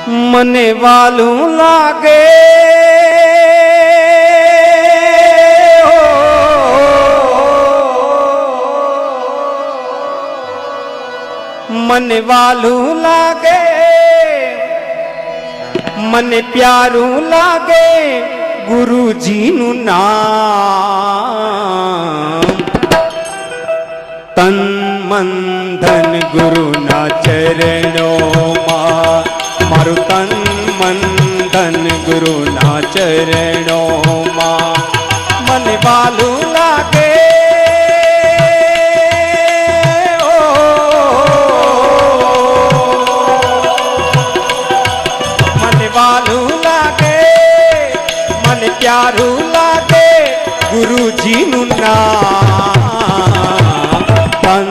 મને વાલું લાગે મને વાલું લાગે મને પ્યારું લાગે ગુરુજીનું નામ તન મન ધન ગુરુના ચરણોમાં મારું તન મન ધન ગુરુના ચરણોમાં મને વાલું લાગે મને વાલું લાગે મને પ્યારું લાગે ગુરુજીનું નામ તન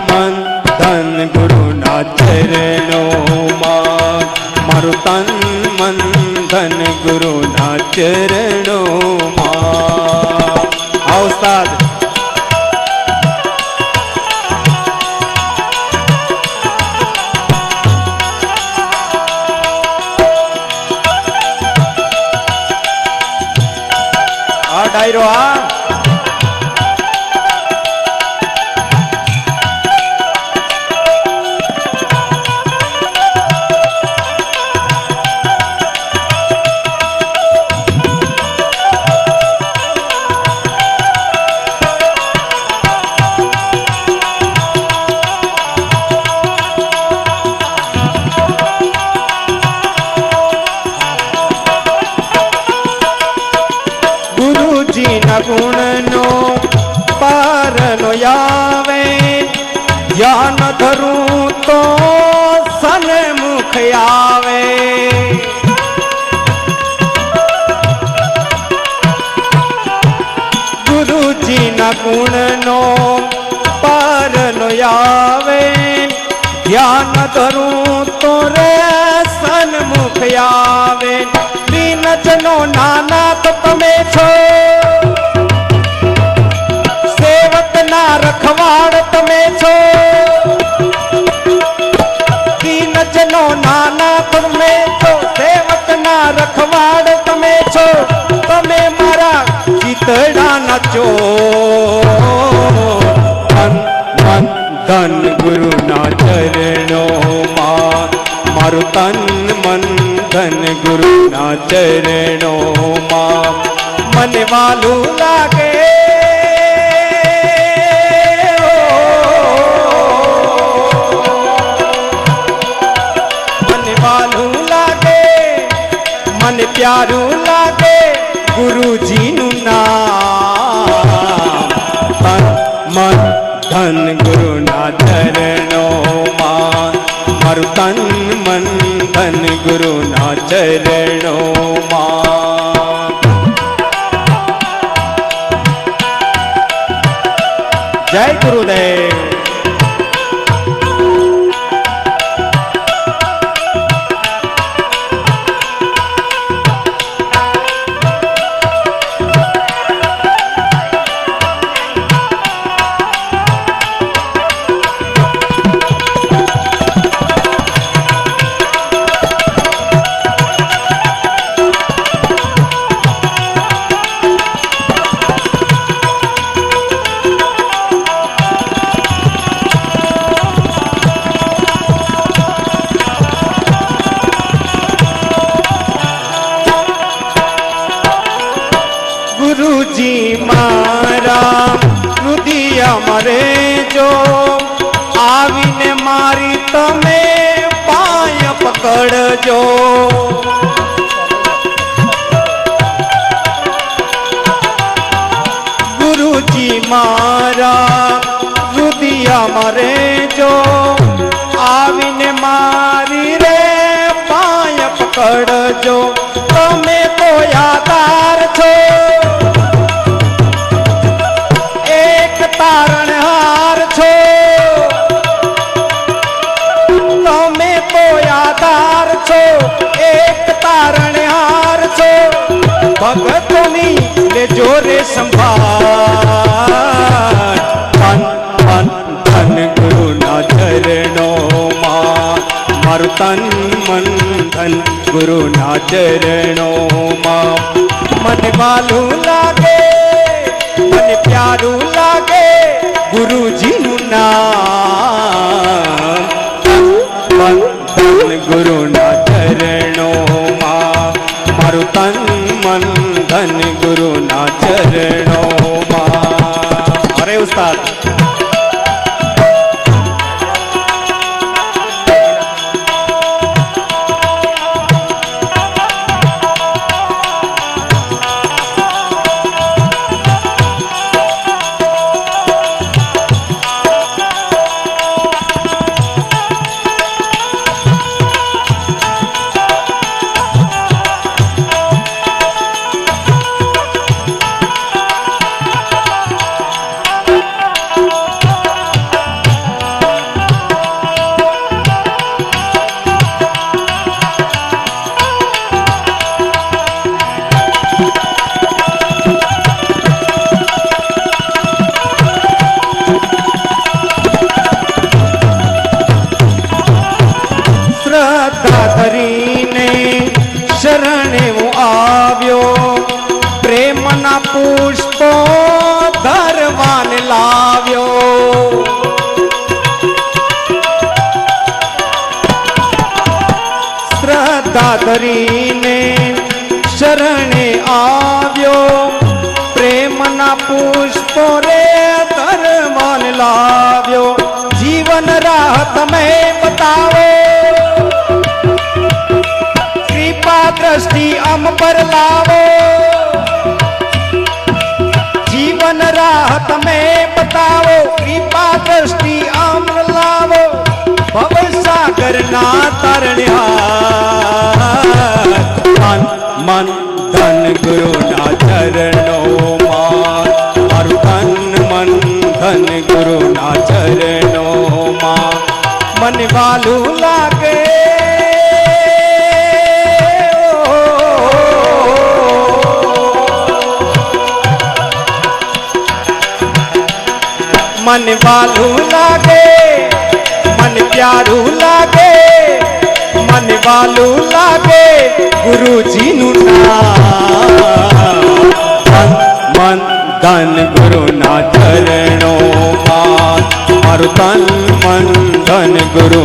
મન ધન ગુરુના ચરણોમાં મારું તન મન ધન ગુરુના ચરણોમાં આવો ઉસ્તાદ આ ડાયરો આ ગુણનો પારનો આવે ધ્યાન ધરું તો સન્મુખ આવે ગુરુજીના ગુણનો પારનો આવે ધ્યાન ધરું તો રે સન્મુખ આવે દીનજનો નાના તો તમે છો રખવાડ તમે છો દીનજનો નાના તમે છો સેવકના રખવાડ તમે છો તમે મારા ચિતડાના છો તન મન ધન ગુરુના ચરણોમાં મારું તન મન ધન ગુરુના ચરણોમાં મને વાલું લાગે મને પ્યારું લાગે ગુરુજીનું નામ તન મન ધન ગુરુના ચરણોમાં મારું તન મન ધન ગુરુના ચરણોમાં જય ગુરુદેવ ગુરુજી મારા રુદિયા મરે જો આવીને મારી તમે પાય પકડજો ગુરુજી મારા રુદિયા મરે જો આવીને મારી રે પાય પકડજો તમે તો યાદાર છો તારણહાર છો તમે તો યાદાર છો એક તારણહાર છો ભગતોની લેજો રે સંભાળ તન મન ધન ગુરુના ચરણોમાં મારું તન મન ધન ગુરુના ચરણોમાં. મને વાલું લાગે, મને પ્યારું લાગે ગુરુજીનું નામ. મન ધન ગુરુના ચરણોમાં, મારું તન મન ધન ગુરુના ચરણોમાં. અરે ઉસ્તાદ, ધરીને શરણે હું આવ્યો, પ્રેમના પુષ્પો ધરવાને લાવ્યો. શ્રદ્ધા ધરીને શરણે આવ્યો, પ્રેમના પુષ્પો રે ધરવાને લાવ્યો. જીવન રાહ તમે બતાવો, દ્રષ્ટિ અમ પર લાવો. જીવન રાહ તમે બતાવો, કૃપા દ્રષ્ટિ અમ લાવો. ભવસાગર ના તરણ્યાર, મન મન ધન ગુરુના ચરણોમાં. મારું તન મન ધન ગુરુના ચરણોમાં. મને વાલું લાગે, मन वालू लागे, मन प्यारू लागे, मन वालू लागे गुरुजीનું નામ. મન ધન ગુરુના ચરણોમાં, મારું તન મન ધન ગુરુ